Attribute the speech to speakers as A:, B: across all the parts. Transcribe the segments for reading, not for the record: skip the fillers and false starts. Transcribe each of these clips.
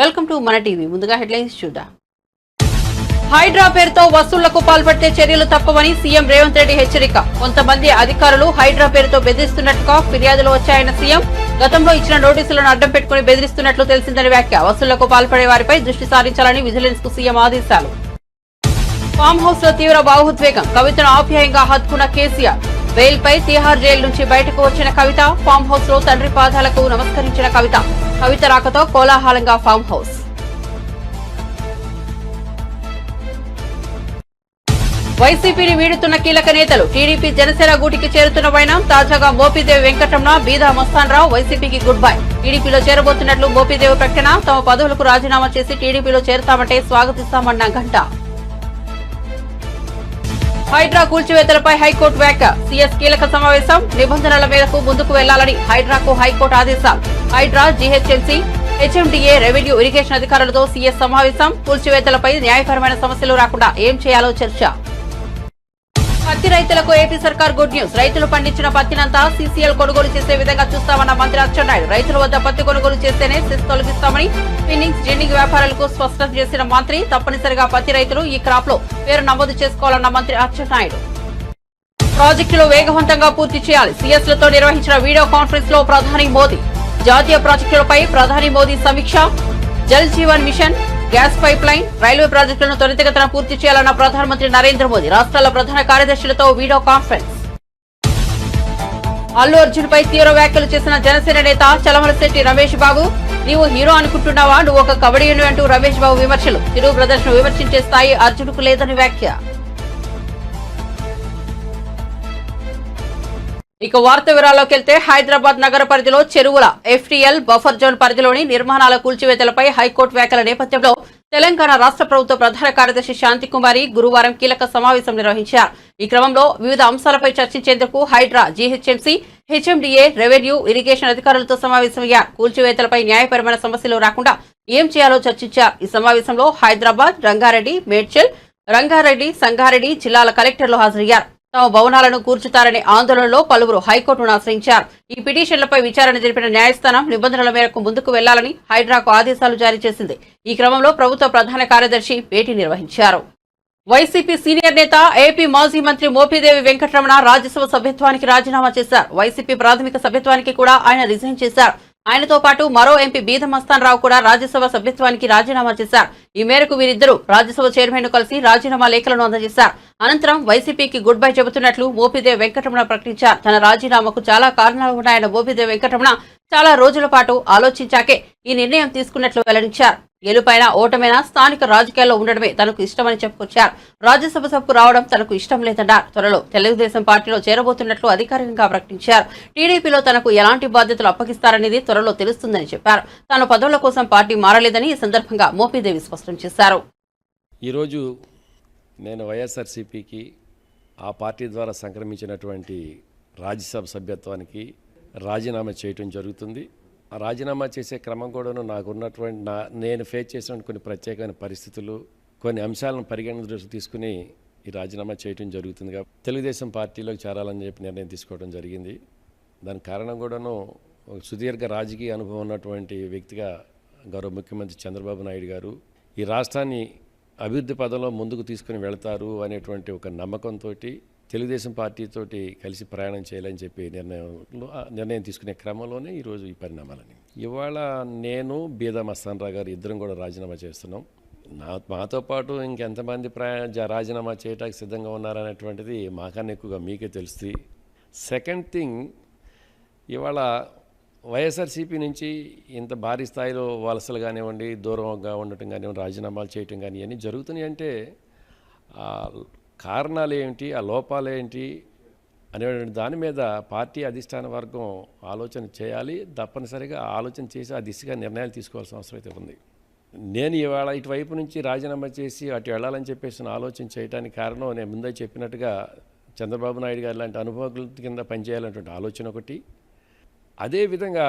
A: Welcome to మన TV. ముందుగా headlines చూద్దాం. హైడ్రా పేరుతో వసూళ్లకు పాల్పడితే చర్యలు తప్పవని సీఎం రేవంత్ రెడ్డి హెచ్చరిక. కొంతమంది అధికారులు హైడ్రా పేరుతో బెదిరిస్తున్నట్టుగా ఫిర్యాదులు వచ్చాయన్న సీఎం. గతంలో ఇచ్చిన నోటీసులను అడ్డం పెట్టుకుని బెదిరిస్తున్నట్లు తెలిసిందని వ్యాఖ్య. వసూళ్లకు పాల్పడే వారిపై దృష్టి సారించాలని విజిలెన్స్ కు సీఎం ఆదేశాలు. ఫామ్ హౌస్ లో తీవ్ర భావోద్వేగం. కవితను ఆప్యాయంగా హత్తుకున్న కేసీఆర్. బెయిల్ పై తిహార్ జైలు నుంచి బయటకు వచ్చిన కవిత. ఫామ్ హౌస్ లో తండ్రి పాదాలకు నమస్కరించిన కవిత. కవిత రాకతో కోలాహలంగా ఫామ్ హౌస్. వైసీపీని వీడుతున్న కీలక నేతలు. టీడీపీ జనసేన గూటికి చేరుతున్న వైనం. తాజాగా మోపిదేవి వెంకటరమణ, బీదా మస్తాన్ రావు వైసీపీకి గుడ్ బై. టీడీపీలో చేరబోతున్నట్లు మోపిదేవి ప్రకటన. తమ పదవులకు రాజీనామా చేసి టీడీపీలో చేరతామంటే స్వాగతిస్తామన్న గంట. హైడ్రా కూల్చివేతలపై హైకోర్టు వ్యాఖ్య. సీఎస్ కీలక సమావేశం. నిబంధనల మేరకు ముందుకు వెళ్లాలని హైడ్రాకు హైకోర్టు ఆదేశాలు. HYDRAA, GHMC, HMDA, revenue, irrigation అధికారులతో సీఎస్ సమావేశం. కూల్చివేతలపై న్యాయపరమైన సమస్యలు రాకుండా ఏం చేయాలో చర్చ. పత్తి రైతులకు ఏపీ సర్కార్ గుడ్ న్యూస్. రైతులు పండించిన పత్తినంతా సీసీఎల్ కొనుగోలు చేసే విధంగా చూస్తామన్న మంత్రి అచ్చెన్నాయుడు. రైతుల వద్ద పత్తి కొనుగోలు చేస్తేనే సెస్ తొలగిస్తామని స్పిన్నింగ్, జిన్నింగ్ వ్యాపారులకు స్పష్టం చేసిన మంత్రి. తప్పనిసరిగా పత్తి రైతులు ఈ క్రాప్ లో పేరు నమోదు చేసుకోవాలన్న మంత్రి అచ్చెన్నాయుడు. ప్రాజెక్టులు వేగవంతంగా పూర్తి చేయాలి. సీఎస్లతో నిర్వహించిన వీడియో కాన్ఫరెన్స్ లో ప్రధాని మోదీ. జాతీయ ప్రాజెక్టులపై ప్రధాని మోదీ సమీక్ష. Jal Jeevan mission, gas pipeline, railway ప్రాజెక్టులను త్వరితగతిన పూర్తి చేయాలన్న ప్రధానమంత్రి నరేంద్ర మోదీ. రాష్ట్రాల ప్రధాన కార్యదర్శులతో వీడియో కాన్ఫరెన్స్. అల్లు అర్జున్ పై తీవ్ర వ్యాఖ్యలు చేసిన జనసేన నేత చలమలశెట్టి రమేష్ బాబు. నీవు హీరో అనుకుంటున్నావా, నువ్వు ఒక కబడ్డీని అంటూ రమేష్ బాబు విమర్శలు. చిరు బ్రదర్స్ ను విమర్శించే స్థాయి అర్జున్కు లేదని వ్యాఖ్య. ఇక వార్త వివరాల్లోకి వెళ్తే, హైదరాబాద్ నగర పరిధిలో చెరువుల ఎఫ్టీఎల్ బఫర్ జోన్ పరిధిలోని నిర్మాణాల కూల్చివేతలపై హైకోర్టు వ్యాఖ్యల నేపథ్యంలో తెలంగాణ రాష్ట్ర ప్రభుత్వ ప్రధాన కార్యదర్శి శాంతికుమారి గురువారం కీలక సమావేశం నిర్వహించారు. ఈ క్రమంలో వివిధ అంశాలపై చర్చించేందుకు HYDRAA, GHMC, HMDA, revenue, irrigation అధికారులతో సమావేశమయ్యారు. కూల్చివేతలపై న్యాయపరమైన సమస్యలు రాకుండా ఏం చేయాలో చర్చించారు. ఈ సమావేశంలో హైదరాబాద్, రంగారెడ్డి, సంగారెడ్డి జిల్లాల కలెక్టర్లు హాజరయ్యారు. తమ భవనాలను కూర్చుతారనే ఆందోళనలో పలువురు హైకోర్టును ఆశ్రయించారు. ఈ పిటిషన్లపై విచారణ జరిపిన న్యాయస్థానం నిబంధనల మేరకు ముందుకు వెళ్లాలని హైడ్రాకు ఆదేశాలు జారీ చేసింది. ఈ క్రమంలో ప్రభుత్వ ప్రధాన కార్యదర్శి భేటీ నిర్వహించారు. వైసీపీ సీనియర్ నేత, ఏపీ మాజీ మంత్రి మోపిదేవి వెంకటరమణ రాజ్యసభ సభ్యత్వానికి రాజీనామా చేశారు. వైసీపీ ప్రాథమిక సభ్యత్వానికి కూడా ఆయన రిజైన్ చేశారు. ఆయనతో పాటు మరో ఎంపీ బీదా మస్తాన్ రావు కూడా రాజ్యసభ సభ్యత్వానికి రాజీనామా చేశారు. ఈ మేరకు వీరిద్దరూ రాజ్యసభ చైర్మన్ ను కలిసి రాజీనామా లేఖలను అందజేశారు. అనంతరం వైసీపీకి గుడ్ బై చెబుతున్నట్లు మోపిదేవి వెంకటరమణ ప్రకటించారు. తన రాజీనామాకు చాలా కారణాలు ఉన్నాయన్న మోపిదేవి వెంకటరమణ చాలా రోజుల పాటు ఆలోచించాకే ఈ నిర్ణయం తీసుకున్నట్లు వెల్లడించారు. గెలుపైనా ఓటమైనా స్థానిక రాజకీయాల్లో ఉండడమే తనకు ఇష్టమని చెప్పుకొచ్చారు. రాజ్యసభ సభకు రావడం తనకు ఇష్టం లేదన్నారు. త్వరలో తెలుగుదేశం పార్టీలో చేరబోతున్నట్లు అధికారికంగా ప్రకటించారు. టీడీపీలో తనకు ఎలాంటి బాధ్యతలు అప్పగిస్తారనేది త్వరలో తెలుస్తుందని చెప్పారు. తాను పదవుల కోసం పార్టీ మారలేదని ఈ సందర్భంగా మోపిదేవి స్పష్టం చేశారు.
B: ఈరోజు నేను వైఎస్ఆర్సీపీకి, ఆ పార్టీ ద్వారా సంక్రమించినటువంటి రాజ్యసభ సభ్యత్వానికి రాజీనామా చేయటం జరుగుతుంది. ఆ రాజీనామా చేసే క్రమం కూడాను నాకున్నటువంటి నేను ఫేస్ చేసిన కొన్ని ప్రత్యేకమైన పరిస్థితులు, కొన్ని అంశాలను పరిగణన తీసుకుని ఈ రాజీనామా చేయటం జరుగుతుంది. తెలుగుదేశం పార్టీలోకి చేరాలని చెప్పి నిర్ణయం తీసుకోవడం జరిగింది. దానికి కారణం కూడాను సుదీర్ఘ రాజకీయ అనుభవం ఉన్నటువంటి వ్యక్తిగా గౌరవ ముఖ్యమంత్రి చంద్రబాబు నాయుడు గారు ఈ రాష్ట్రాన్ని అభివృద్ధి పదంలో ముందుకు తీసుకుని వెళతారు అనేటువంటి ఒక నమ్మకంతో తెలుగుదేశం పార్టీతోటి కలిసి ప్రయాణం చేయాలని చెప్పి నిర్ణయం తీసుకునే క్రమంలోనే ఈరోజు ఈ పరిణామాలని. ఇవాళ నేను, బీదా మస్తాన్ రావు గారు ఇద్దరం కూడా రాజీనామా చేస్తున్నాం. మాతో పాటు ఇంకెంతమంది రాజీనామా చేయడానికి సిద్ధంగా ఉన్నారనేటువంటిది మాకన్నా ఎక్కువగా మీకే తెలుస్తుంది. సెకండ్ థింగ్, ఇవాళ వైఎస్ఆర్సీపీ నుంచి ఇంత భారీ స్థాయిలో వలసలు కానివ్వండి, దూరంగా ఉండటం కానివ్వండి, రాజీనామాలు చేయటం కానీ ఇవన్నీ జరుగుతున్నాయి అంటే కారణాలు ఏంటి, ఆ లోపాలు ఏంటి అనేటువంటి దాని మీద పార్టీ అధిష్టాన వర్గం ఆలోచన చేయాలి. తప్పనిసరిగా ఆలోచన చేసి ఆ దిశగా నిర్ణయాలు తీసుకోవాల్సిన అవసరం అయితే ఉంది. నేను ఇవాళ ఇటువైపు నుంచి రాజీనామా చేసి అటు వెళ్ళాలని చెప్పేసి ఆలోచన చేయడానికి కారణం నేను ముందే చెప్పినట్టుగా చంద్రబాబు నాయుడు గారు లాంటి అనుభవకుల కింద పనిచేయాలనేటువంటి ఆలోచన ఒకటి. అదేవిధంగా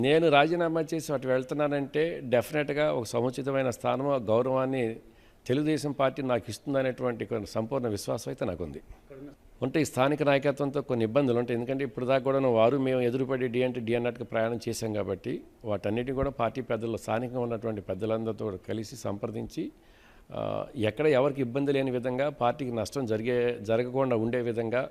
B: నేను రాజీనామా చేసి అటు వెళ్తున్నానంటే డెఫినెట్గా ఒక సముచితమైన స్థానం, గౌరవాన్ని తెలుగుదేశం పార్టీ నాకు ఇస్తుందనేటువంటి సంపూర్ణ విశ్వాసం అయితే నాకుంది. ఉంటాయి. స్థానిక నాయకత్వంతో కొన్ని ఇబ్బందులు ఉంటాయి. ఎందుకంటే ఇప్పుడు దాకా కూడా వారు మేము ఎదురుపడి డి అంటే డి అన్నట్టుగా ప్రయాణం చేశాం కాబట్టి వాటన్నిటిని కూడా పార్టీ పెద్దలు, స్థానికంగా ఉన్నటువంటి పెద్దలందరితో కలిసి సంప్రదించి ఎక్కడ ఎవరికి ఇబ్బంది లేని విధంగా, పార్టీకి నష్టం జరగకుండా ఉండే విధంగా,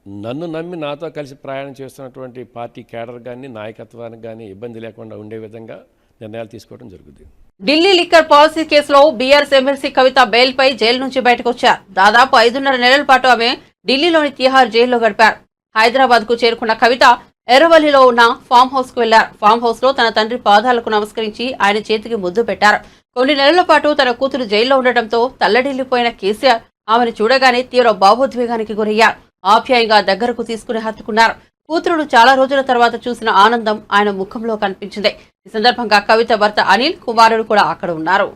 B: నన్ను నమ్మి నాతో కలిసి ప్రయాణం చేస్తున్నటువంటి పార్టీ కేడర్ కానీ, నాయకత్వానికి కానీ ఇబ్బంది లేకుండా ఉండే విధంగా నిర్ణయాలు తీసుకోవడం జరుగుతుంది.
A: ఢిల్లీ లిక్కర్ పాలసీ కేసులో బీఆర్ఎస్ ఎమ్మెల్సీ కవిత బెయిల్పై జైలు నుంచి బయటకు వచ్చారు. దాదాపు 5.5 నెలల పాటు ఆమె ఢిల్లీలోని తిహార్ జైల్లో గడిపారు. హైదరాబాద్ కు చేరుకున్న కవిత ఎర్రవల్లిలో ఉన్న ఫామ్ హౌస్ కు వెళ్లారు. ఫామ్ హౌస్ లో తన తండ్రి పాదాలకు నమస్కరించి ఆయన చేతికి ముద్దు పెట్టారు. కొన్ని నెలల పాటు తన కూతురు జైల్లో ఉండటంతో తల్లడిల్లిపోయిన కేసీఆర్ ఆమెను చూడగానే తీవ్ర భావోద్వేగానికి గురయ్యారు. ఆప్యాయంగా దగ్గరకు తీసుకుని హత్తుకున్నారు. కూతురును చాలా రోజుల తర్వాత చూసిన ఆనందం ఆయన ముఖంలో కనిపించింది. ఈ సందర్భంగా కవిత భర్త అనిల్, కుమారుడు కూడా అక్కడ ఉన్నారు.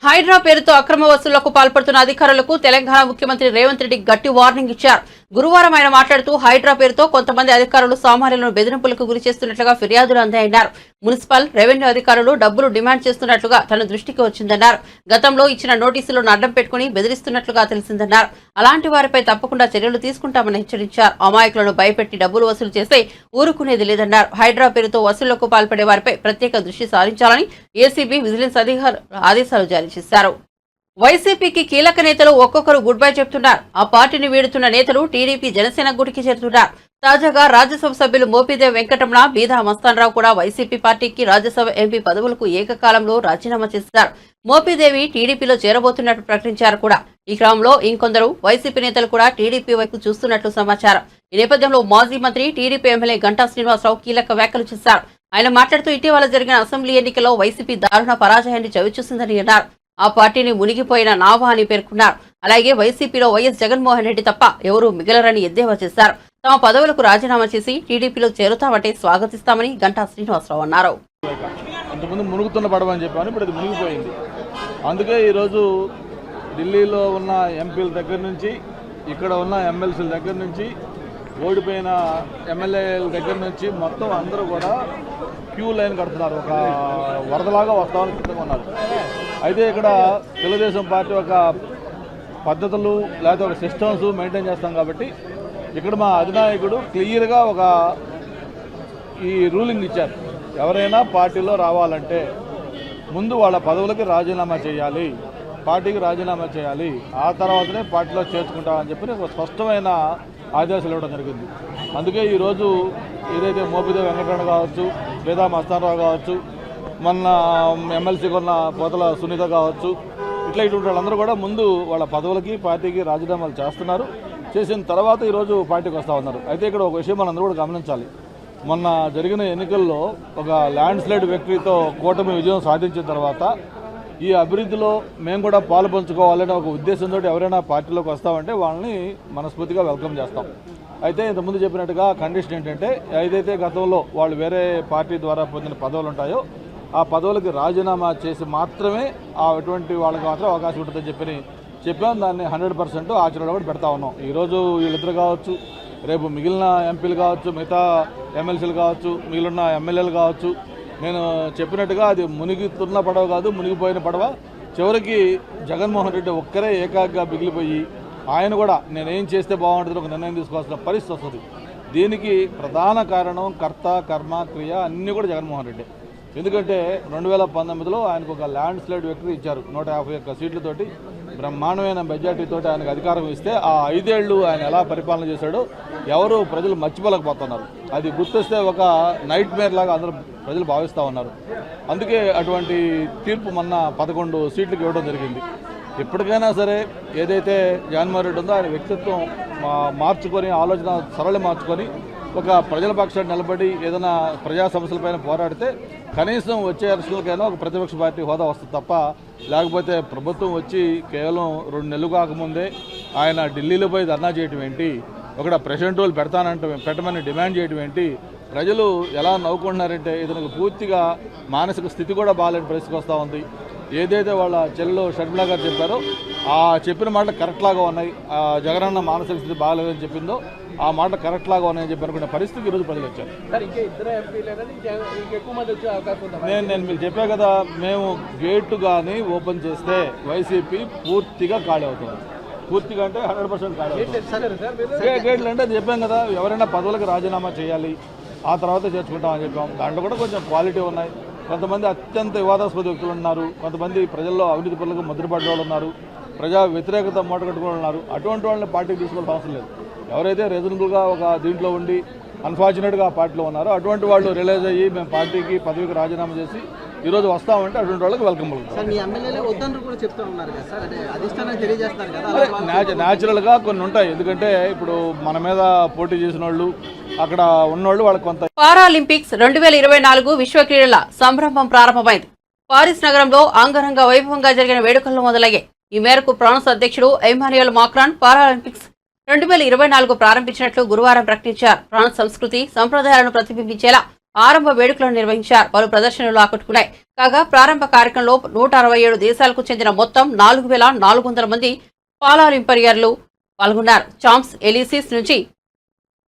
A: హైడ్రా పేరుతో అక్రమ వసూళ్లకు పాల్పడుతున్న అధికారులకు తెలంగాణ ముఖ్యమంత్రి రేవంత్ రెడ్డి గట్టి వార్నింగ్ ఇచ్చారు. గురువారం ఆయన మాట్లాడుతూ హైడ్రా పేరుతో కొంతమంది అధికారులు సామాన్యులను బెదిరింపులకు గురి చేస్తున్నట్లుగా ఫిర్యాదులు అందాయన్నారు. మున్సిపల్, రెవెన్యూ అధికారులు డబ్బులు డిమాండ్ చేస్తున్నట్లుగా తన దృష్టికి వచ్చిందన్నారు. గతంలో ఇచ్చిన నోటీసులను అడ్డం పెట్టుకుని బెదిరిస్తున్నట్లుగా తెలిసిందన్నారు. అలాంటి వారిపై తప్పకుండా చర్యలు తీసుకుంటామని హెచ్చరించారు. అమాయకులను భయపెట్టి డబ్బులు వసూలు చేస్తే ఊరుకునేది లేదన్నారు. హైడ్రా పేరుతో వసూళ్లకు పాల్పడే వారిపై ప్రత్యేక దృష్టి సారించాలని ఏసీబీ, విజిలెన్స్ అధికారులు ఆదేశాలు జారీ చేశారు. వైసీపీకి కీలక నేతలు ఒక్కొక్కరు గుడ్ బై చెప్తున్నారు. ఆ పార్టీని వీడుతున్న నేతలు టీడీపీ, జనసేన గుడికి చేరుతున్నారు. తాజాగా రాజ్యసభ సభ్యులు మోపిదేవి వెంకటరమణ, బీదా మస్తాన్రావు కూడా వైసీపీ పార్టీకి రాజ్యసభ ఎంపీ పదవులకు ఏకకాలంలో రాజీనామా చేశారు. మోపిదేవి టీడీపీలో చేరబోతున్నట్టు ప్రకటించారు కూడా. ఈ క్రమంలో ఇంకొందరు వైసీపీ నేతలు కూడా టీడీపీ వైపు చూస్తున్నట్లు సమాచారం. ఈ నేపథ్యంలో మాజీ మంత్రి, టీడీపీ ఎమ్మెల్యే గంటా శ్రీనివాసరావు కీలక వ్యాఖ్యలు చేశారు. ఆయన మాట్లాడుతూ ఇటీవల జరిగిన అసెంబ్లీ ఎన్నికల్లో వైసీపీ దారుణ పరాజయాన్ని చవిచూసిందని అన్నారు. ఆ పార్టీని మునిగిపోయిన నావా అని పేర్కొన్నారు. అలాగే వైసీపీలో వైఎస్ జగన్మోహన్ రెడ్డి తప్ప ఎవరూ మిగలరని ఎద్దేవా చేశారు. తమ పదవులకు రాజీనామా చేసి టీడీపీలో చేరుతామంటే స్వాగతిస్తామని గంటా శ్రీనివాసరావు అన్నారు.
C: అంతకుముందు మునుగుతున్న పడవ అని చెప్పాను, ఇప్పుడు అది మునిగిపోయింది. అందుకే ఈరోజు ఢిల్లీలో ఉన్న ఎంపీల దగ్గర నుంచి, ఇక్కడ ఉన్న ఎమ్మెల్సీల దగ్గర నుంచి, ఓడిపోయిన ఎమ్మెల్యేల దగ్గర నుంచి మొత్తం అందరూ కూడా క్యూ లైన్ కడుతున్నారు. ఒక వరదలాగా వస్తామని సిద్ధంగా ఉన్నారు. అయితే ఇక్కడ తెలుగుదేశం పార్టీ ఒక పద్ధతులు లేకపోతే ఒక సిస్టమ్స్ మెయింటైన్ చేస్తాం కాబట్టి ఇక్కడ మా అధినాయకుడు క్లియర్గా ఒక ఈ రూలింగ్ ఇచ్చారు. ఎవరైనా పార్టీలో రావాలంటే ముందు వాళ్ళ పదవులకి రాజీనామా చేయాలి, పార్టీకి రాజీనామా చేయాలి, ఆ తర్వాతనే పార్టీలో చేర్చుకుంటామని చెప్పి ఒక స్పష్టమైన ఆదేశాలు ఇవ్వడం జరిగింది. అందుకే ఈరోజు ఏదైతే మోపిదేవి వెంకటరమణ కావచ్చు, బీదా మస్తాన్రావు కావచ్చు, మొన్న ఎమ్మెల్సీగా ఉన్న పోతల సునీత కావచ్చు, ఇటువంటి వాళ్ళందరూ కూడా ముందు వాళ్ళ పదవులకి, పార్టీకి రాజీనామాలు చేస్తున్నారు. చేసిన తర్వాత ఈరోజు పార్టీకి వస్తూ ఉన్నారు. అయితే ఇక్కడ ఒక విషయం మనందరూ కూడా గమనించాలి. మొన్న జరిగిన ఎన్నికల్లో ఒక ల్యాండ్ స్లైడ్ విక్టరీతో కూటమి విజయం సాధించిన తర్వాత ఈ అభివృద్ధిలో మేము కూడా పాలు పంచుకోవాలనే ఒక ఉద్దేశంతో ఎవరైనా పార్టీలోకి వస్తామంటే వాళ్ళని మనస్ఫూర్తిగా వెల్కమ్ చేస్తాం. అయితే ఇంతకుముందు చెప్పినట్టుగా కండిషన్ ఏంటంటే ఏదైతే గతంలో వాళ్ళు వేరే పార్టీ ద్వారా పొందిన పదవులు ఉంటాయో ఆ పదవులకి రాజీనామా చేసి మాత్రమే అటువంటి వాళ్ళకి మాత్రం అవకాశం ఉంటుందని చెప్పాం. దాన్ని 100% ఆచరణలో కూడా పెడతా ఉన్నాం. ఈరోజు వీళ్ళిద్దరు కావచ్చు, రేపు మిగిలిన ఎంపీలు కావచ్చు, మిగతా ఎమ్మెల్సీలు కావచ్చు, మిగిలిన ఎమ్మెల్యేలు కావచ్చు, నేను చెప్పినట్టుగా అది మునిగితున్న పడవ కాదు, మునిగిపోయిన పడవ. చివరికి జగన్మోహన్ రెడ్డి ఒక్కరే ఏకాగ్గా మిగిలిపోయి ఆయన కూడా నేనేం చేస్తే బాగుంటుందో ఒక నిర్ణయం తీసుకోవాల్సిన పరిస్థితి వస్తుంది. దీనికి ప్రధాన కారణం కర్త, కర్మ, క్రియ అన్నీ కూడా జగన్మోహన్ రెడ్డి. ఎందుకంటే 2019లో ఆయనకు ఒక ల్యాండ్ స్లైడ్ విక్టరీ ఇచ్చారు. 151 సీట్లతోటి బ్రహ్మాండమైన మెజార్టీతో ఆయనకు అధికారం ఇస్తే ఆ 5 ఏళ్ళు ఆయన ఎలా పరిపాలన చేశాడో ఎవరు ప్రజలు మర్చిపోలేకపోతున్నారు. అది గుర్తిస్తే ఒక నైట్ మేర్ లాగా అందరూ ప్రజలు భావిస్తూ ఉన్నారు. అందుకే అటువంటి తీర్పు మొన్న 11 సీట్లకు ఇవ్వడం జరిగింది. ఇప్పటికైనా సరే ఏదైతే జగన్మోహన్ రెడ్డి ఉందో ఆయన వ్యక్తిత్వం మార్చుకొని, ఆలోచన సరళి మార్చుకొని ఒక ప్రజల పక్షాన్ని నిలబడి ఏదైనా ప్రజా సమస్యలపైన పోరాడితే కనీసం వచ్చే ఎలక్షన్లకైనా ఒక ప్రతిపక్ష పార్టీ హోదా వస్తుంది తప్ప, లేకపోతే ప్రభుత్వం వచ్చి కేవలం 2 నెలలు కాకముందే ఆయన ఢిల్లీలో పోయి ధర్నా చేయడం ఏంటి, ఒక ప్రెసిడెంట్ రోల్ పెట్టమని డిమాండ్ చేయడం ఏంటి, ప్రజలు ఎలా నవ్వుకుంటున్నారంటే ఇతనికి పూర్తిగా మానసిక స్థితి కూడా బాగాలేని పరిస్థితికి వస్తూ ఉంది. ఏదైతే వాళ్ళ చెల్లెలు షర్మిలా గారు చెప్పారో ఆ చెప్పిన మాటలు కరెక్ట్ లాగా ఉన్నాయి. జగనన్న మానసిక స్థితి బాగాలేదని చెప్పిందో ఆ మాట కరెక్ట్ లాగా ఉన్నాయని చెప్పి అనుకునే పరిస్థితికి ఈరోజు ప్రజలు వచ్చారు. నేను మీకు చెప్పా కదా, మేము గేటు కానీ ఓపెన్ చేస్తే వైసీపీ పూర్తిగా ఖాళీ అవుతుంది. పూర్తిగా అంటే 100% ఖాళీ అవుతుంది. గేట్లు అంటే చెప్పాం కదా, ఎవరైనా పదవులకు రాజీనామా చేయాలి, ఆ తర్వాత చేర్చుకుంటామని చెప్పాం. దాంట్లో కూడా కొంచెం క్వాలిటీ ఉన్నాయి. కొంతమంది అత్యంత వివాదాస్పద వ్యక్తులు ఉన్నారు, కొంతమంది ప్రజల్లో అవినీతి పనులకు ముద్రపడ్డ వాళ్ళు ఉన్నారు, ప్రజా వ్యతిరేకత మూటగట్టుకుని ఉన్నారు. అటువంటి వాళ్ళని పార్టీకి తీసుకోవాల్సిన అవసరం లేదు. ఎవరైతే రీజనబుల్గా ఒక దీంట్లో ఉండి అన్ఫార్చునేట్గా ఆ పార్టీలో ఉన్నారో అటువంటి వాళ్ళు రియలైజ్ అయ్యి మేము పార్టీకి పదవికి రాజీనామా చేసి ఈరోజు వస్తామంటే అటువంటి వాళ్ళకి వెల్కమ్ పలుకుతాం. న్యాచురల్గా కొన్ని ఉంటాయి. ఎందుకంటే ఇప్పుడు మన మీద పోటీ చేసిన వాళ్ళు అక్కడ ఉన్నోళ్ళు వాళ్ళకి కొంత.
A: పారాలింపిక్స్ 2024 విశ్వ క్రీడల సంరంభం ప్రారంభమైంది. పారిస్ నగరంలో అంగరంగ వైభవంగా జరిగిన వేడుకల్లో మొదలయ్యాయి. ఈ మేరకు ఫ్రాన్స్ అధ్యక్షుడు ఎమాన్యుయల్ మాక్రాన్ పారాలింపిక్స్ 2024 ప్రారంభించినట్లు గురువారం ప్రకటించారు. ఫ్రాన్స్ సంస్కృతి సంప్రదాయాలను ప్రతిబింబించేలా ఆరంభ వేడుకలను నిర్వహించారు. పలు ప్రదర్శనలు ఆకట్టుకున్నాయి. కాగా ప్రారంభ కార్యక్రమంలో 167 దేశాలకు చెందిన మొత్తం 4400 మంది పారాలింపియర్లు పాల్గొన్నారు. చాంప్స్ ఎలిసిస్ నుంచి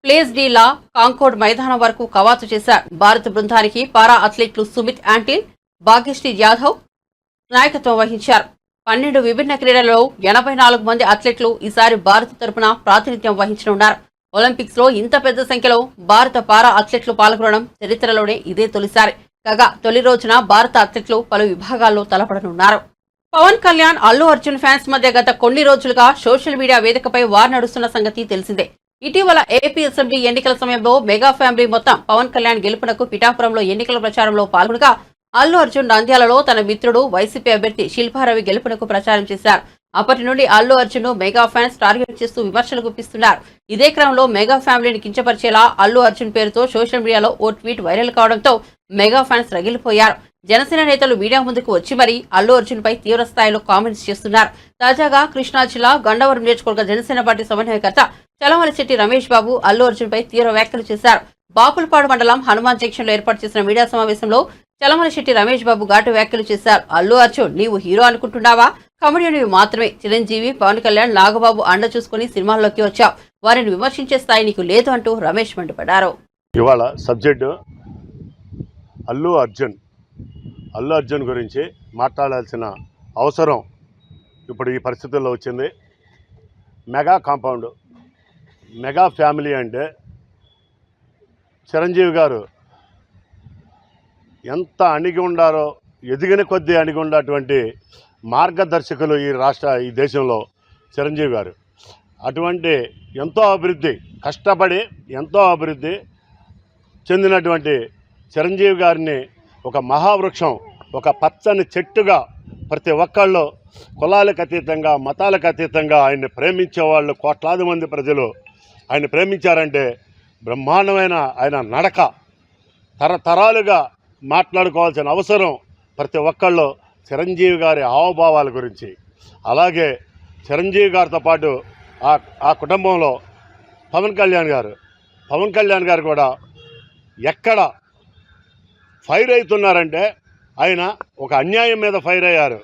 A: ప్లేస్ డి లా కాంకోర్డ్ మైదానం వరకు కవాతు చేశారు. భారత బృందానికి పారా అథ్లెట్లు సుమిత్ యాంటిల్, భాగ్యశ్రీ యాదవ్ నాయకత్వం వహించారు. 12 విభిన్న క్రీడలలో 84 మంది అథ్లెట్లు ఈసారి భారత తరపున ప్రాతినిధ్యం వహించనున్నారు. ఒలింపిక్స్ లో ఇంత పెద్ద సంఖ్యలో భారత పారా అథ్లెట్లు పాల్గొనడం చరిత్రలోనే ఇదే తొలిసారి. కాగా తొలి రోజున భారత అథ్లెట్లు పలు విభాగాల్లో తలపడనున్నారు. పవన్ కళ్యాణ్, అల్లు అర్జున్ ఫ్యాన్స్ మధ్య గత కొన్ని రోజులుగా సోషల్ మీడియా వేదికపై వార్ నడుస్తున్న సంగతి తెలిసిందే. ఇటీవల ఏపీ అసెంబ్లీ ఎన్నికల సమయంలో మెగా ఫ్యామిలీ మొత్తం పవన్ కళ్యాణ్ గెలుపునకు పిఠాపురంలో ఎన్నికల ప్రచారంలో పాల్గొనగా అల్లు అర్జున్ నంద్యాలలో తన మిత్రుడు వైసీపీ అభ్యర్థి శిల్పారవి గెలుపునకు ప్రచారం చేశారు. అప్పటి నుండి అల్లు అర్జున్ ను మెగా ఫ్యాన్స్ టార్గెట్ చేస్తూ విమర్శలు గుప్పిస్తున్నారు. ఇదే క్రమంలో మెగా ఫ్యామిలీని కించపరిచేలా అల్లు అర్జున్ పేరుతో సోషల్ మీడియాలో ఓ ట్వీట్ వైరల్ కావడంతో మెగా ఫ్యాన్స్ రగిలిపోయారు. జనసేన నేతలు మీడియా ముందుకు వచ్చి మరీ అల్లు అర్జున్ పై తీవ్ర స్థాయిలో కామెంట్స్ చేస్తున్నారు. తాజాగా కృష్ణా జిల్లా గండవరం నియోజకవర్గ జనసేన పార్టీ సమన్వయకర్త చలమలశెట్టి రమేష్ బాబు అల్లు అర్జున్ పై తీవ్ర వ్యాఖ్యలు చేశారు. బాపులపాడు మండలం హనుమాన్ జంక్షన్ లో ఏర్పాటు చేసిన మీడియా సమావేశంలో చలమలశెట్టి రమేష్ బాబు ఘాటు వ్యాఖ్యలు చేశారు. అల్లు అర్జున్, నీవు హీరో అనుకుంటున్నావా? కమెడియన్ మాత్రమే. చిరంజీవి, పవన్ కళ్యాణ్, నాగబాబు అండ చూసుకుని సినిమాల్లోకి వచ్చావు. వారిని విమర్శించే స్థాయి నీకు లేదు అంటూ రమేష్ మండిపడ్డారు.
D: ఇవాళ సబ్జెక్టు అల్లు అర్జున్ గురించి మాట్లాడాల్సిన అవసరం ఇప్పుడు ఈ పరిస్థితుల్లో వచ్చింది. మెగా కాంపౌండ్, మెగా ఫ్యామిలీ అంటే చిరంజీవి గారు ఎంత అణిగి ఉండారో, ఎదిగిన కొద్దీ అణిగి ఉన్నటువంటి మార్గదర్శకులు ఈ దేశంలో చిరంజీవి గారు. అటువంటి ఎంతో అభివృద్ధి, కష్టపడి ఎంతో అభివృద్ధి చెందినటువంటి చిరంజీవి గారిని ఒక మహావృక్షం, ఒక పచ్చని చెట్టుగా ప్రతి ఒక్కళ్ళు కులాలకు అతీతంగా, మతాలకు అతీతంగా ఆయన్ని ప్రేమించేవాళ్ళు కోట్లాది మంది ప్రజలు ఆయన ప్రేమించారంటే బ్రహ్మాండమైన ఆయన నడక తరతరాలుగా మాట్లాడుకోవాల్సిన అవసరం ప్రతి ఒక్కళ్ళు చిరంజీవి గారి హావభావాల గురించి. అలాగే చిరంజీవి గారితో పాటు ఆ కుటుంబంలో పవన్ కళ్యాణ్ గారు కూడా ఎక్కడ ఫైర్ అవుతున్నారంటే ఆయన ఒక అన్యాయం మీద ఫైర్ అయ్యారు.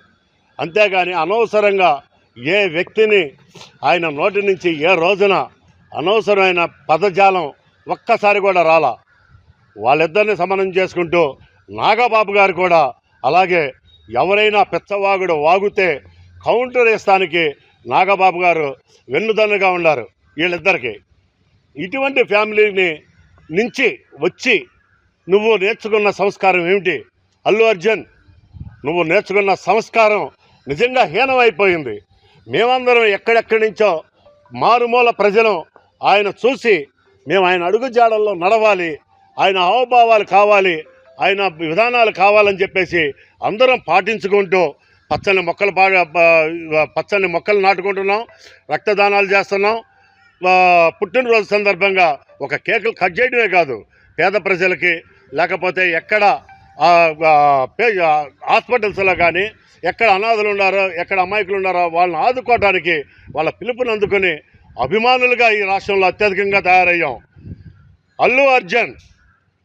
D: అంతేగాని అనవసరంగా ఏ వ్యక్తిని ఆయన నోటి నుంచి ఏ రోజున అనవసరమైన పదజాలం ఒక్కసారి కూడా రాలా. వాళ్ళిద్దరిని సమన్వయం చేసుకుంటూ నాగబాబు గారు కూడా అలాగే ఎవరైనా పెచ్చవాగుడు వాగుతే కౌంటర్ వేస్తానికి నాగబాబు గారు వెన్నుదన్నుగా ఉన్నారు వీళ్ళిద్దరికీ. ఇటువంటి ఫ్యామిలీని నుంచి వచ్చి నువ్వు నేర్చుకున్న సంస్కారం ఏమిటి అల్లు అర్జున్? నువ్వు నేర్చుకున్న సంస్కారం నిజంగా హీనమైపోయింది. మేమందరం ఎక్కడెక్కడి నుంచో మారుమూల ప్రజలు ఆయన చూసి మేము ఆయన అడుగుజాడల్లో నడవాలి, ఆయన హావభావాలు కావాలి, ఆయన విధానాలు కావాలని చెప్పేసి అందరం పాటించుకుంటూ పచ్చని మొక్కలు నాటుకుంటున్నాం, రక్తదానాలు చేస్తున్నాం. పుట్టినరోజు సందర్భంగా ఒక కేకులు కట్ చేయడమే కాదు, పేద ప్రజలకి లేకపోతే ఎక్కడ హాస్పిటల్స్లో కానీ ఎక్కడ అనాథులు ఉన్నారో, ఎక్కడ అమాయకులు ఉన్నారో వాళ్ళని ఆదుకోవడానికి వాళ్ళ పిలుపుని అందుకొని అభిమానులుగా ఈ రాష్ట్రంలో అత్యధికంగా తయారయ్యాం. అల్లు అర్జున్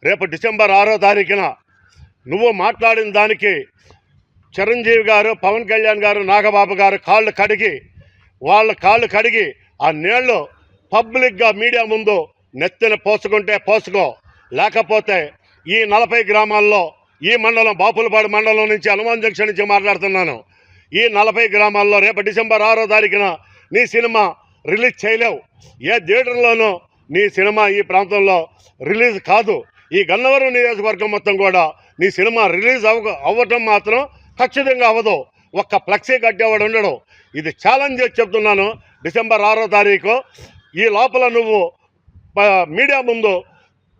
D: రేపు డిసెంబర్ 6వ తారీఖున నువ్వు మాట్లాడిన దానికి చిరంజీవి గారు, పవన్ కళ్యాణ్ గారు, నాగబాబు గారు వాళ్ళ కాళ్ళు కడిగి ఆ నీళ్లు పబ్లిక్గా మీడియా ముందు నెత్తిన పోసుకుంటే పోసుకో, లేకపోతే ఈ 40 గ్రామాల్లో ఈ మండలం బాపులపాడు మండలం నుంచి హనుమాన్ జంక్షన్ నుంచి మాట్లాడుతున్నాను. ఈ 40 గ్రామాల్లో రేపు డిసెంబర్ 6వ తారీఖున నీ సినిమా రిలీజ్ చేయలేవు. ఏ థియేటర్లోనూ నీ సినిమా ఈ ప్రాంతంలో రిలీజ్ కాదు. ఈ గన్నవరం నియోజకవర్గం మొత్తం కూడా నీ సినిమా రిలీజ్ అవ్వటం మాత్రం ఖచ్చితంగా అవ్వదు. ఒక్క ఫ్లెక్సీ కట్టేవాడు ఉండడు. ఇది ఛాలెంజ్ చేసి చెప్తున్నాను. డిసెంబర్ 6వ తారీఖు ఈ లోపల నువ్వు మీడియా ముందు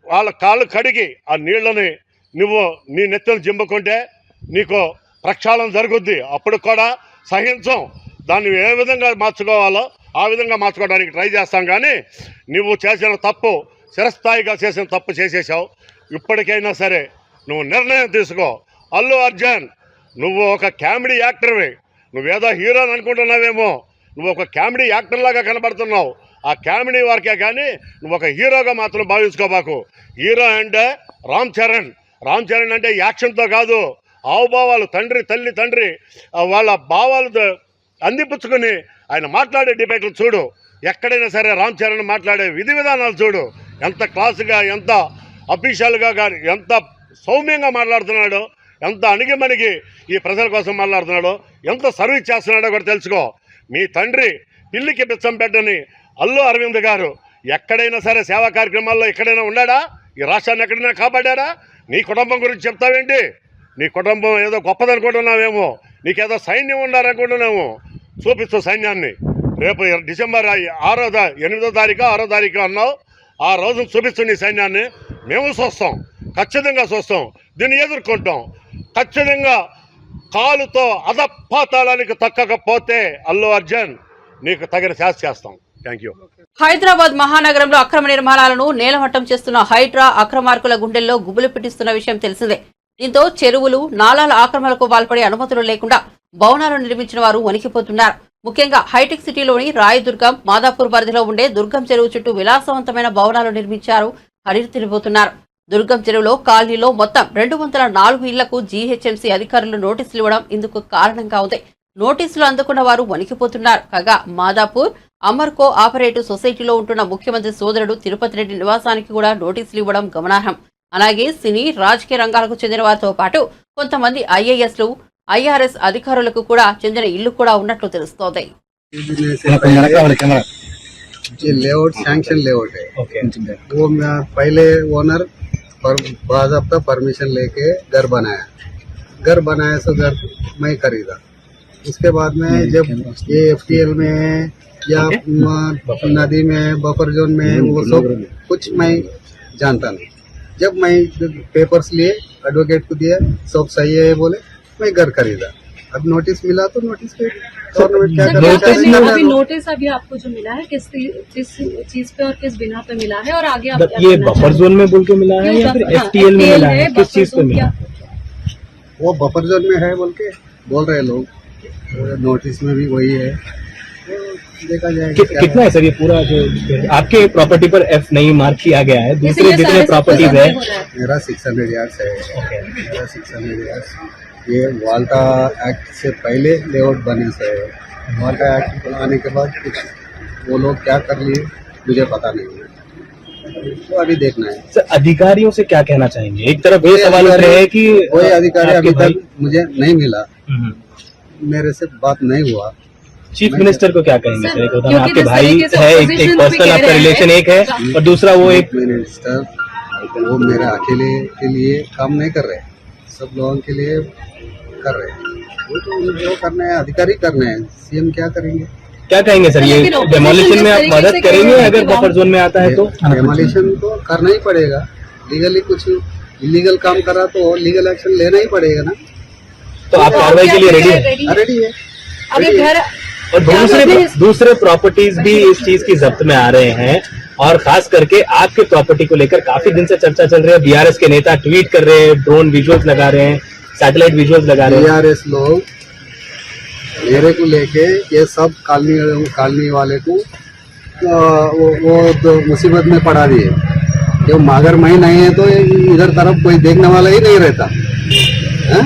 D: వాళ్ళ కాళ్ళు కడిగి ఆ నీళ్ళని నువ్వు నీ నెత్తలు జింపుకుంటే నీకు ప్రక్షాళన జరుగుద్ది. అప్పుడు కూడా సహించం. దాన్ని ఏ విధంగా మార్చుకోవాలో ఆ విధంగా మార్చుకోవడానికి ట్రై చేస్తాం. కానీ నువ్వు చేసిన తప్పు, చిరస్థాయిగా చేసిన తప్పు చేసేసావు. ఇప్పటికైనా సరే నువ్వు నిర్ణయం తీసుకో. అల్లు అర్జున్, నువ్వు ఒక కామెడీ యాక్టర్వి. నువ్వేదో హీరో అని అనుకుంటున్నావేమో, నువ్వు ఒక కామెడీ యాక్టర్లాగా కనబడుతున్నావు. ఆ కామెడీ వరకే కానీ నువ్వు ఒక హీరోగా మాత్రం భావించుకోబాకు. హీరో అంటే రామ్ చరణ్ అంటే యాక్షన్తో కాదు, హావభావాలు, తల్లి వాళ్ళ భావాలు అందిపుచ్చుకుని ఆయన మాట్లాడే డిబేట్లు చూడు. ఎక్కడైనా సరే రామ్ చరణ్ మాట్లాడే విధి విధానాలు చూడు. ఎంత క్లాసుగా, ఎంత అఫీషియల్గా కానీ, ఎంత సౌమ్యంగా మాట్లాడుతున్నాడో, ఎంత అణిగిమణిగి ఈ ప్రజల కోసం మాట్లాడుతున్నాడో, ఎంత సర్వీస్ చేస్తున్నాడో కూడా తెలుసుకో. మీ తండ్రి పిల్లికి బిచ్చం పెట్టని అల్లు అరవింద్ గారు ఎక్కడైనా సరే సేవా కార్యక్రమాల్లో ఎక్కడైనా ఉన్నాడా? ఈ రాష్ట్రాన్ని ఎక్కడైనా కాపాడారా? నీ కుటుంబం గురించి చెప్తావేంటి? నీ కుటుంబం ఏదో గొప్పదనుకుంటున్నావేమో, నీకేదో సైన్యం ఉండాలనుకుంటున్నాము. చూపిస్తూ సైన్యాన్ని రేపు డిసెంబర్ 8వ తారీఖు అన్నావు. ఆ రోజున చూపిస్తూ నీ సైన్యాన్ని మేము చూస్తాం, ఖచ్చితంగా చూస్తాం. దీన్ని ఎదుర్కొంటాం ఖచ్చితంగా. కాలుతో అధపాతాళానికి తక్కకపోతే అల్లు అర్జున్ నీకు తగిన శాస్తి చేస్తాం. Thank you.
A: హైదరాబాద్ మహానగరంలో అక్రమ నిర్మాణాలను నేలమట్టం చేస్తున్న హైడ్రా అక్రమార్కుల గుండెల్లో గుబులు పెట్టిస్తున్న విషయం తెలిసిందే. దీంతో చెరువులు, నాలాల ఆక్రమణలకు పాల్పడే అనుమతులు లేకుండా భవనాలు నిర్మించిన వారు వణికిపోతున్నారు. ముఖ్యంగా హైటెక్ సిటీలోని రాయదుర్గం, మాదాపూర్ పరిధిలో ఉండే దుర్గం చెరువు చుట్టూ విలాసవంతమైన భవనాలు నిర్మించారు. హరితిరిపోతున్నారు. దుర్గం చెరువులో కాలనీలో మొత్తం 204 ఇళ్లకు జీహెచ్ఎంసీ అధికారులు నోటీసులు ఇవ్వడం ఇందుకు కారణంగా ఉంది. నోటీసులు అందుకున్న వారు వణికిపోతున్నారు. కాగా మాదాపూర్ అమర్కో ఆపరేటివ్ సొసైటీలో ఉంటున్న ముఖ్యమంత్రి సోదరుడు తిరుపతి రెడ్డి నివాసానికి కూడా నోటీసులు ఇవ్వడం గమనార్హం. అలాగే సినీ, రాజకీయ రంగాలకు చెందిన వారితో పాటు కొంతమంది ఐఏఎస్లు, ఐఆర్ఎస్ అధికారులకు కూడా చెందిన ఇల్లు కూడా ఉన్నట్లు తెలుస్తోంది.
E: लेआउट सैंक्शन लेआउट है। वो पहले ओनर बाज़ाब्ता परमिशन लेके घर बनाया सो घर मैं खरीदा। उसके बाद में जब ये FTL में या नदी में, बफर जोन में, वो सब कुछ मैं जानता नहीं। जब मैं पेपर्स लिए, एडवोकेट को दिया, सब सही है बोले, मैं घर खरीदा। अब नोटिस मिला तो नोटिस पे गवर्नमेंट क्या कर रहा है?
F: अभी नोटिस अभी आपको जो मिला है किस चीज पे और किस बिना पे मिला है, और आगे आप
G: ये बफर जोन में बोल के मिला है या फिर FTL में मिला है? किस चीज पे मिला?
E: वो बफर जोन में है बोल के बोल रहे लोग, नोटिस में भी वही है। देखा जाए
G: कितना है सर ये पूरा जो आपके प्रॉपर्टी पर F नहीं मार्क किया गया है, दूसरे जितने प्रॉपर्टीज है?
E: मेरा 600 यार्ड्स है। मेरा 600 यार्ड्स ये वाल्टा एक्ट से पहले लेआउट बने से है। वाल्टा एक्ट आने के बाद कुछ वो लोग क्या कर लिए मुझे पता नहीं है, तो अभी देखना है।
G: सर अधिकारियों से क्या कहना चाहेंगे? एक तरफ ये सवाल उठ रहे हैं कि
E: कोई अधिकारी अभी तक मुझे नहीं मिला, मेरे से बात नहीं हुआ।
G: चीफ मिनिस्टर को क्या कहेंगे सर? एक आपके भाई है, एक पर्सनल आपका रिलेशन एक है, और दूसरा वो एक
E: मिनिस्टर, वो मेरे अकेले के लिए काम नहीं कर रहे, सब लोगों के लिए कर रहे हैं। वो तो जो करना है अधिकारी करना है, सीएम क्या करेंगे?
G: क्या कहेंगे सर, ये
F: लेकिन
G: डेमोलिशन में आप
F: opposition
G: मदद
F: जिस तरीके से
G: करेंगे
F: कह रहे हैं
G: अगर
F: कि
G: बफर जोन में आता है तो?
E: डेमोलिशन तो करना ही पड़ेगा, लीगली कुछ इलीगल काम करा तो लीगल एक्शन लेना ही पड़ेगा ना।
G: तो आप कार्रवाई के लिए रेडी है?
E: रेडी है।
F: अभी घर
G: और दूसरे प्रॉपर्टीज भी इस चीज की जब्त में आ रहे हैं, और खास करके आपके प्रॉपर्टी को लेकर काफी दिन से चर्चा चल रही है। बीआरएस के नेता ट्वीट कर रहे हैं, ड्रोन विजुअल्स लगा रहे हैं, सैटेलाइट विजुअल्स लगा रहे हैं।
E: बीआरएस लोग मेरे को लेके ये सब कॉलोनी वाले को वो तो मुसीबत में पड़ा दिए। जो अगर मैं नहीं है तो इधर तरफ कोई देखने वाला ही नहीं रहता है?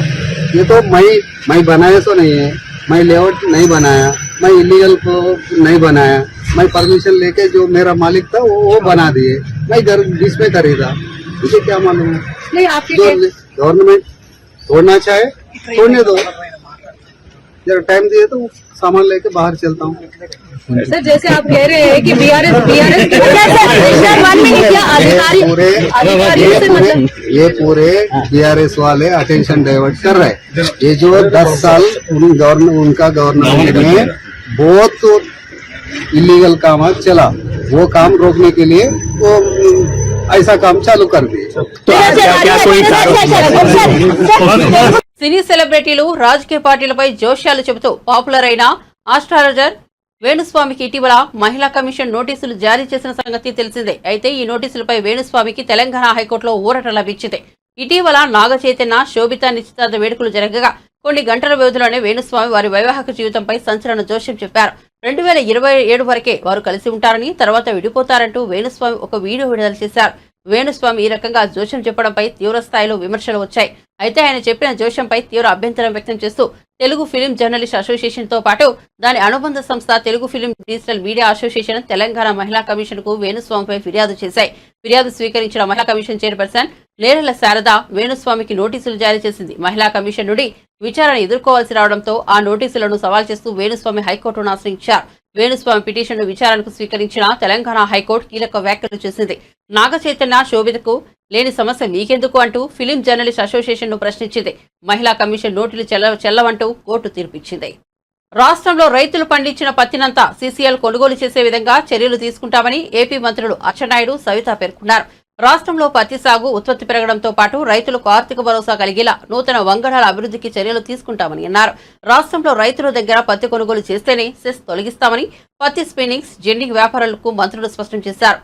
E: ये तो मैं बनाया तो नहीं है, मैं लेआउट नहीं बनाया, मैं इलीगल को नहीं बनाया, मैं परमिशन लेके जो मेरा मालिक था वो बना दिए, मैं घर बीच में खरीदा, मुझे क्या मालूम है?
F: नहीं आपके
E: गवर्नमेंट तोड़ना चाहे तोड़ने दो, जरा टाइम दिए तो सामान लेके बाहर चलता हूँ।
F: सर जैसे आप कह रहे हैं कि बीआरएस
E: ये पूरे बीआरएस वाले अटेंशन डाइवर्ट कर रहे हैं। ये जो 10 साल उनका गवर्नमेंट में बहुत इलीगल काम चला, वो काम रोकने के लिए वो ऐसा काम चालू कर दिए।
G: तो क्या कोई
A: సినీ సెలబ్రిటీలు రాజకీయ పార్టీలపై జోష్యాలు చెబుతూ పాపులర్ అయిన ఆస్ట్రాలజర్ వేణుస్వామికి ఇటీవల మహిళా కమిషన్ నోటీసులు జారీ చేసిన సంగతి తెలిసిందే. అయితే ఈ నోటీసులపై వేణుస్వామికి తెలంగాణ హైకోర్టులో ఊరట లభించింది. ఇటీవల నాగ చైతన్య శోభిత నిశ్చితార్థ వేడుకలు జరగగా కొన్ని గంటల వ్యవధిలోనే వేణుస్వామి వారి వైవాహిక జీవితంపై సంచలన జోష్యం చెప్పారు. 2027 వరకే వారు కలిసి ఉంటారని, తర్వాత విడిపోతారంటూ వేణుస్వామి ఒక వీడియో విడుదల చేశారు. వేణుస్వామి ఈ రకంగా జోష్యం చెప్పడంపై తీవ్ర స్థాయిలో విమర్శలు వచ్చాయి. అయితే ఆయన చెప్పిన జోష్యంపై తీవ్ర అభ్యంతరం వ్యక్తం చేస్తూ తెలుగు ఫిలిం జర్నలిస్ట్ అసోసియేషన్ తో పాటు దాని అనుబంధ సంస్థ Telugu film digital media association Telangana మహిళా కమిషన్ కు వేణుస్వామిపై ఫిర్యాదు చేశాయి. ఫిర్యాదు స్వీకరించిన మహిళా కమిషన్ చైర్పర్సన్ నేరెళ్ల శారద వేణుస్వామికి నోటీసులు జారీ చేసింది. మహిళా కమిషన్ నుండి విచారణ ఎదుర్కోవాల్సి రావడంతో ఆ నోటీసులను సవాల్ చేస్తూ వేణుస్వామి హైకోర్టును ఆశ్రయించారు. వేణుస్వామి పిటిషన్ను విచారణకు స్వీకరించిన తెలంగాణ హైకోర్టు కీలక వ్యాఖ్యలు చేసింది. నాగ చైతన్య శోభితకు లేని సమస్య మీకెందుకు అంటూ ఫిలిం జర్నలిస్ట్ అసోసియేషన్ ను ప్రశ్నించింది. మహిళా కమిషన్ నోటీసులు చెల్లవంటూ కోర్టు తీర్పిచ్చింది. రాష్ట్రంలో రైతులు పండించిన పత్తినంతా సీసీఎల్ కొనుగోలు చేసే విధంగా చర్యలు తీసుకుంటామని ఏపీ మంత్రులు అచ్చెన్నాయుడు, సవిత పేర్కొన్నారు. రాష్ట్రంలో పత్తి సాగు, ఉత్పత్తి పెరగడంతో పాటు రైతులకు ఆర్థిక భరోసా కలిగేలా నూతన వంగడాల అభివృద్ధికి చర్యలు తీసుకుంటామని అన్నారు. రాష్ట్రంలో రైతుల దగ్గర పత్తి కొనుగోలు చేస్తేనే సెస్ తొలగిస్తామని పత్తి స్పిన్నింగ్స్, జెండింగ్ వ్యాపారులకు మంత్రులు స్పష్టం చేశారు.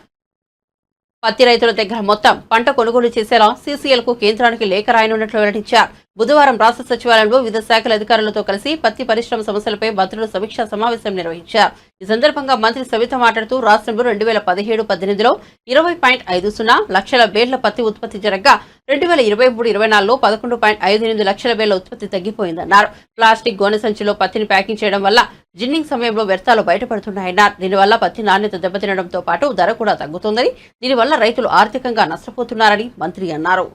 A: పత్తి రైతుల దగ్గర మొత్తం పంట కొనుగోలు చేసేలా సీసీఎల్ కు కేంద్రానికి లేఖ రాయనున్నట్లు వెల్లడించారు. బుధవారం రాష్ట్ర సచివాలయంలో వివిధ శాఖల అధికారులతో కలిసి పత్తి పరిశ్రమ సమస్యలపై మంత్రులు సమీక్షా సమావేశం నిర్వహించారు. ఈ సందర్భంగా మంత్రి సవిత మాట్లాడుతూ రాష్ట్రంలో 2017-18లో 20.50 లక్షల బేళ్ల పత్తి ఉత్పత్తి జరగగా 2023-24లో 11.58 లక్షల బేళ్ల ఉత్పత్తి తగ్గిపోయిందన్నారు. ప్లాస్టిక్ గోనె సంచిలో పత్తిని ప్యాకింగ్ చేయడం వల్ల జిన్నింగ్ సమయంలో వ్యర్థాలు బయటపడుతున్నాయన్నారు. దీనివల్ల పత్తి నాణ్యత దెబ్బతినడంతో పాటు ధర కూడా తగ్గుతోందని, దీనివల్ల రైతులు ఆర్థికంగా నష్టపోతున్నారని మంత్రి అన్నారు.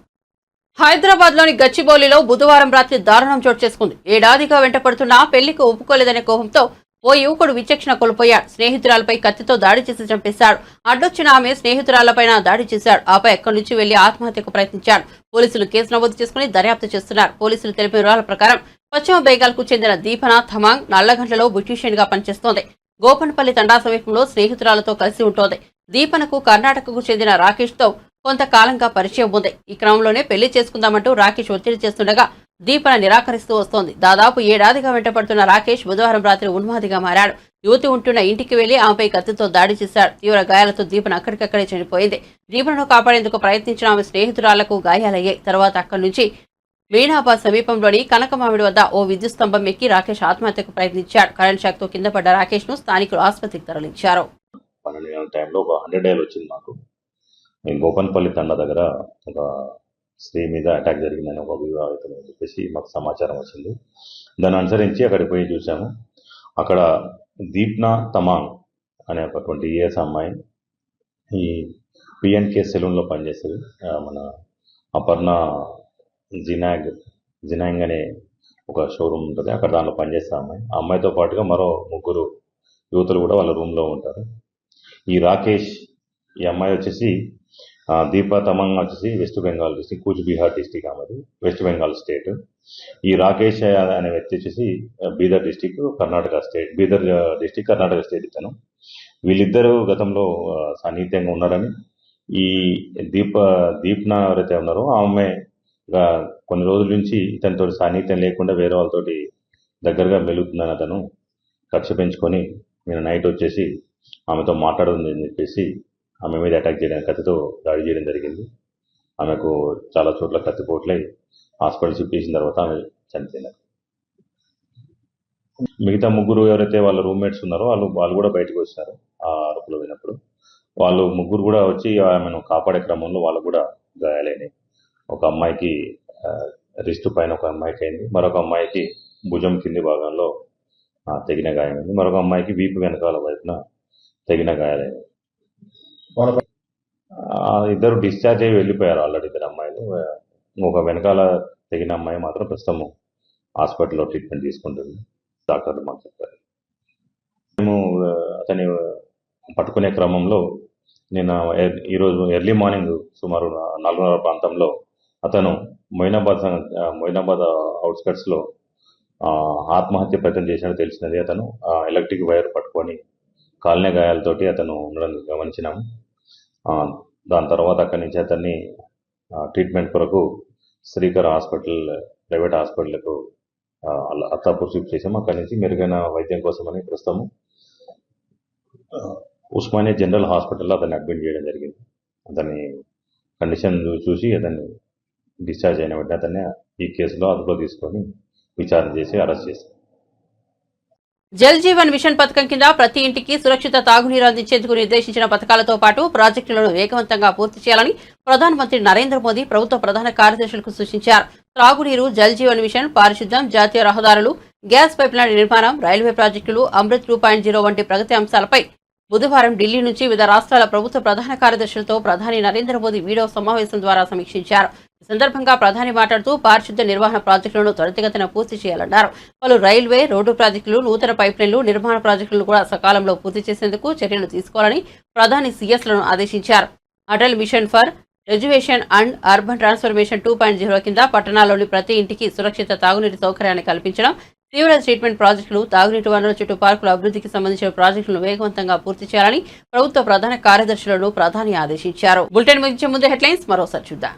A: హైదరాబాద్ లోని గచ్చిబౌలిలో బుధవారం రాత్రి దారుణం చోటు చేసుకుంది. ఏడాదిగా వెంటపడుతున్నా పెళ్లికి ఒప్పుకోలేదనే కోపంతో ఓ యువకుడు విచక్షణ కోల్పోయాడు. స్నేహితురాలపై కత్తితో దాడి చేసి చంపేశాడు. అడ్డొచ్చిన ఆమె స్నేహితురాలపైన దాడి చేశాడు. ఆపై అక్కడి నుంచి వెళ్లి ఆత్మహత్యకు ప్రయత్నించాడు. పోలీసులు కేసు నమోదు చేసుకుని దర్యాప్తు చేస్తున్నారు. పోలీసులు తెలిపిన వివరాల ప్రకారం పశ్చిమ బెంగాల్కు చెందిన దీపన థమాంగ్ నల్లగండ్లలో బ్యూటీషియన్ గా పనిచేస్తోంది. గోపన్పల్లి తండా సమీపంలో స్నేహితురాలతో కలిసి ఉంటోంది. దీపనకు కర్ణాటకకు చెందిన రాకేష్ తో కొంతకాలంగా పరిచయం ఉంది. ఈ క్రమంలోనే పెళ్లి చేసుకుందామంటూ రాకేష్ ఒత్తిడి చేస్తుండగా దీపన నిరాకరిస్తూ వస్తోంది. దాదాపు ఏడాదిగా వెంటపడుతున్న రాకేష్ బుధవారం రాత్రి ఉన్మాదిగా మారాడు. యువతి ఉంటున్న ఇంటికి వెళ్లి ఆమెపై కత్తితో దాడి చేశాడు. తీవ్ర గాయాలతో దీపన అక్కడికక్కడే చనిపోయింది. దీపనను కాపాడేందుకు ప్రయత్నించిన ఆమె స్నేహితురాలకు గాయాలయ్యాయి. తర్వాత అక్కడి నుంచి మీనాబాద్ సమీపంలోని కనకమామిడి వద్ద ఓ విద్యుత్ స్తంభం ఎక్కి రాకేష్ ఆత్మహత్యకు ప్రయత్నించాడు. కరెంట్ షాక్ తో కింద పడ్డ రాకేష్ ను స్థానికులు ఆసుపత్రికి తరలించారు.
H: 12 గంటల టైంలో ఒక 100 డైల్ వచ్చింది నాకు. మేము గోపన్పల్లి తండా దగ్గర ఒక స్త్రీ మీద అటాక్ జరిగిందని ఒక వివాహితం అని చెప్పేసి మాకు సమాచారం వచ్చింది. దాన్ని అనుసరించి అక్కడికి పోయి చూసాము. అక్కడ దీప్నా తమాంగ్ అనే ఒక 20 years అమ్మాయి ఈ పిఎన్కే సెలూన్లో పనిచేస్తుంది. మన అపర్ణ జినాంగ్ అనే ఒక షోరూమ్ ఉంటుంది, అక్కడ దాంట్లో పనిచేస్తే అమ్మాయి. ఆ అమ్మాయితో పాటుగా మరో 3 యువతులు కూడా వాళ్ళ రూమ్లో ఉంటారు. ఈ రాకేష్, ఈ అమ్మాయి వచ్చేసి దీపా తమంగ్ వచ్చేసి వెస్ట్ బెంగాల్ డిస్టిక్, కూచ్ బిహార్ డిస్టిక్, ఆమెది వెస్ట్ బెంగాల్ స్టేట్. ఈ రాకేష్ అనే వ్యక్తి వచ్చేసి బీదర్ డిస్టిక్ కర్ణాటక స్టేట్ ఇతను. వీళ్ళిద్దరూ గతంలో సాన్నిహిత్యంగా ఉన్నారని, ఈ దీప్న ఎవరైతే ఉన్నారో ఆ అమ్మాయి కొన్ని రోజుల నుంచి ఇతనితో సాన్నిహిత్యం లేకుండా వేరే వాళ్ళతోటి దగ్గరగా మెలుగుతుందని అతను కక్ష పెంచుకొని నేను నైట్ వచ్చేసి ఆమెతో మాట్లాడుతుందని చెప్పేసి ఆమె మీద అటాక్ చేయడానికి కత్తితో దాడి చేయడం జరిగింది. ఆమెకు చాలా చోట్ల కత్తిపోట్లై హాస్పిటల్ షిఫ్ట్ చేసిన తర్వాత ఆమె చనిపోయినారు. మిగతా ముగ్గురు ఎవరైతే వాళ్ళ రూమ్మేట్స్ ఉన్నారో వాళ్ళు కూడా బయటకు వచ్చినారు. ఆ అరుపులో విన్నప్పుడు వాళ్ళు ముగ్గురు కూడా వచ్చి ఆమెను కాపాడే క్రమంలో వాళ్ళకు కూడా గాయాలైనాయి. ఒక అమ్మాయికి రిస్ట్ పైన ఒక అమ్మాయికి అయింది, మరొక అమ్మాయికి భుజం కింది భాగంలో తెగిన గాయమైంది, మరొక అమ్మాయికి వీపు వెనకాల వైపున తెగిన గాయాలైంది. ఇద్దరు డిశ్చార్జ్ అయ్యి వెళ్ళిపోయారు ఆల్రెడీ, ఇద్దరు అమ్మాయిలు. ఒక వెనకాల తెగిన అమ్మాయి మాత్రం ప్రస్తుతం హాస్పిటల్లో ట్రీట్మెంట్ తీసుకుంటుంది, డాక్టర్లు మాకు చెప్పారు. మేము అతని పట్టుకునే క్రమంలో నేను ఈరోజు ఎర్లీ మార్నింగ్ సుమారు 4:30 ప్రాంతంలో అతను మొయినాబాద్ అవుట్స్కట్స్లో ఆత్మహత్య ప్రయత్నం చేసినట్టు తెలిసినది. అతను ఎలక్ట్రిక్ వైర్ పట్టుకొని కాలిన గాయాలతోటి అతను ఉండడం గమనించినాము. దాని తర్వాత అక్కడి నుంచి అతన్ని ట్రీట్మెంట్ కొరకు శ్రీకర్ హాస్పిటల్, ప్రైవేట్ హాస్పిటల్కు అత్తాపూర్ షిఫ్ట్ చేసాము. అక్కడి నుంచి మెరుగైన వైద్యం కోసమని ప్రస్తుతము ఉస్మానియా జనరల్ హాస్పిటల్లో అతన్ని అడ్మిట్ చేయడం జరిగింది. అతని కండిషన్ చూసి అతన్ని డిశ్చార్జ్ అయిన వెంటనే అతన్ని ఈ కేసులో అదుపులో తీసుకొని విచారణ చేసి అరెస్ట్ చేశారు.
A: జల్ జీవన్ మిషన్ పథకం కింద ప్రతి ఇంటికి సురక్షిత తాగునీరు అందించేందుకు నిర్దేశించిన పథకాలతో పాటు ప్రాజెక్టులను వేగవంతంగా పూర్తి చేయాలని ప్రధానమంత్రి నరేంద్ర మోదీ ప్రభుత్వ ప్రధాన కార్యదర్శులకు సూచించారు. త్రాగునీరు, జల్ జీవన్ మిషన్, పారిశుద్ధ్యం, జాతీయ రహదారులు, గ్యాస్ పైప్లైన్ నిర్మాణం, రైల్వే ప్రాజెక్టులు, అమృత్ 2.0 వంటి ప్రగతి అంశాలపై బుధవారం ఢిల్లీ నుంచి వివిధ రాష్ట్రాల ప్రభుత్వ ప్రధాన కార్యదర్శులతో ప్రధాని నరేంద్ర మోదీ వీడియో సమావేశం ద్వారా సమీక్షించారు. ఈ సందర్భంగా ప్రధాని మాట్లాడుతూ పారిశుద్ధ్య నిర్వహణ ప్రాజెక్టులను త్వరితగతిన పూర్తి చేయాలన్నారు. పలు రైల్వే, రోడ్డు ప్రాజెక్టులు, నూతన పైప్లైన్లు నిర్మాణ ప్రాజెక్టులను కూడా సకాలంలో పూర్తి చేసేందుకు చర్యలు తీసుకోవాలని ప్రధాని సీఎస్లను ఆదేశించారు. Atal mission for education and urban transformation 2.0 కింద పట్టణాల్లోని ప్రతి ఇంటికి సురక్షిత తాగునీటి సౌకర్యాన్ని కల్పించడం, సీవరేజ్ ట్రీట్మెంట్ ప్రాజెక్టులు, తాగునీటి వనరుల చుట్టూ పార్కుల అభివృద్ధికి సంబంధించిన ప్రాజెక్టులను వేగవంతంగా పూర్తి చేయాలని ప్రభుత్వ ప్రధాన కార్యదర్శులను ప్రధాని ఆదేశించారు. బులెటిన్ ముగించే ముందు హెడ్లైన్స్ మరోసారి చూద్దాం.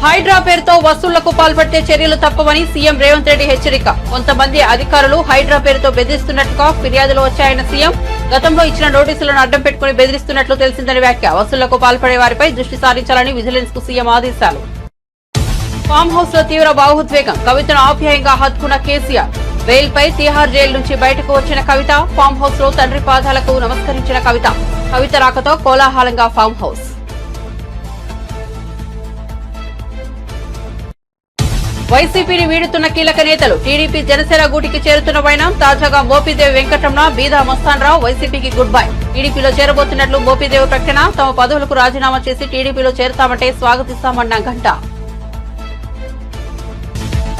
A: హైడ్రా పేరుతో వసూళ్లకు పాల్పడితే చర్యలు తప్పవని సీఎం రేవంత్ రెడ్డి హెచ్చరిక. కొంతమంది అధికారులు హైడ్రా పేరుతో బెదిరిస్తున్నట్టుగా ఫిర్యాదులు వచ్చాయన్న సీఎం. గతంలో ఇచ్చిన నోటీసులను అడ్డం పెట్టుకుని బెదిరిస్తున్నట్లు తెలిసిందని వ్యాఖ్య. వసూళ్లకు పాల్పడే వారిపై దృష్టి సారించాలని విజిలెన్స్ కు సీఎం ఆదేశాలు. ఫామ్ హౌస్ లో తీవ్ర భావోద్వేగం. కవితను ఆప్యాయంగా హత్తుకున్న కేసీఆర్. బెయిల్ పై తిహార్ జైలు నుంచి బయటకు వచ్చిన కవిత. ఫామ్ హౌస్ లో తండ్రి పాదాలకు నమస్కరించిన కవిత. కవిత రాకతో కోలాహలంగా ఫామ్ హౌస్. వైసీపీని వీడుతున్న కీలక నేతలు. టీడీపీ జనసేన గూటికి చేరుతున్న వైనం. తాజాగా మోపిదేవి వెంకటరమణ, బీదా మస్తాన్రావు వైసీపీకి గుడ్ బై. టీడీపీలో చేరబోతున్నట్లు మోపిదేవి ప్రకటన. తమ పదవులకు రాజీనామా చేసి టీడీపీలో చేరుతామంటే స్వాగతిస్తామన్న గంట.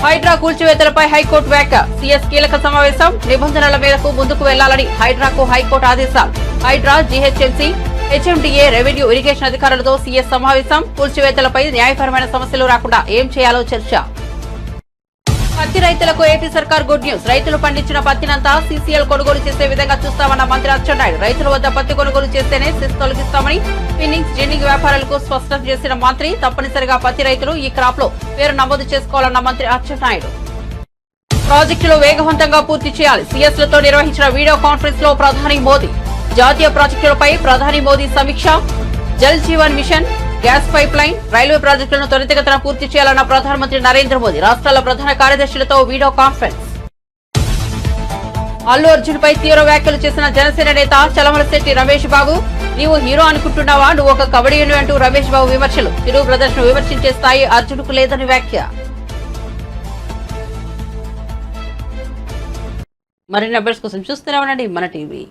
A: హైడ్రా కూల్చివేతలపై హైకోర్టు వ్యాఖ్య. సీఎస్ కీలక సమావేశం. నిబంధనల మేరకు ముందుకు వెళ్లాలని హైడ్రాకు హైకోర్టు ఆదేశాలు. HYDRAA, GHMC, HMDA, revenue, irrigation అధికారులతో సీఎస్ సమావేశం. కూల్చివేతలపై న్యాయపరమైన సమస్యలు రాకుండా ఏం చేయాలో చర్చ. పత్తి రైతులకు ఏపీ సర్కార్ గుడ్ న్యూస్. రైతులు పండించిన పత్తినంతా సీసీఎల్ కొనుగోలు చేసే విధంగా చూస్తామన్న మంత్రి అచ్చెన్నాయుడు. రైతుల వద్ద పత్తి కొనుగోలు చేస్తేనే సెస్ తొలగిస్తామని స్పిన్నింగ్, జిన్నింగ్ వ్యాపారులకు స్పష్టం చేసిన మంత్రి. తప్పనిసరిగా పత్తి రైతులు ఈ క్రాప్ లో పేరు నమోదు చేసుకోవాలన్న మంత్రి అచ్చెన్నాయుడు. ప్రాజెక్టులు వేగవంతంగా పూర్తి చేయాలి. సీఎస్లతో నిర్వహించిన వీడియో కాన్ఫరెన్స్ లో ప్రధాని మోదీ. జాతీయ ప్రాజెక్టులపై ప్రధాని మోదీ సమీక్ష. Jal Jeevan mission, gas pipeline, railway ప్రాజెక్టులను త్వరితగతిన పూర్తి చేయాలన్న ప్రధానమంత్రి నరేంద్ర మోదీ. రాష్ట్రాల ప్రధాన కార్యదర్శులతో వీడియో కాన్ఫరెన్స్. అల్లు అర్జున్ పై తీవ్ర వ్యాఖ్యలు చేసిన జనసేన నేత చలమలశెట్టి రమేష్ బాబు. నీవు హీరో అనుకుంటున్నావా, నువ్వు ఒక కబడ్డీని అంటూ రమేష్ బాబు విమర్శలు. చిరు బ్రదర్స్ ను విమర్శించే స్థాయి అర్జున్కు లేదని వ్యాఖ్య. మరిన్ని అప్డేట్స్ కోసం చూస్తూనే ఉండండి మన టీవీ.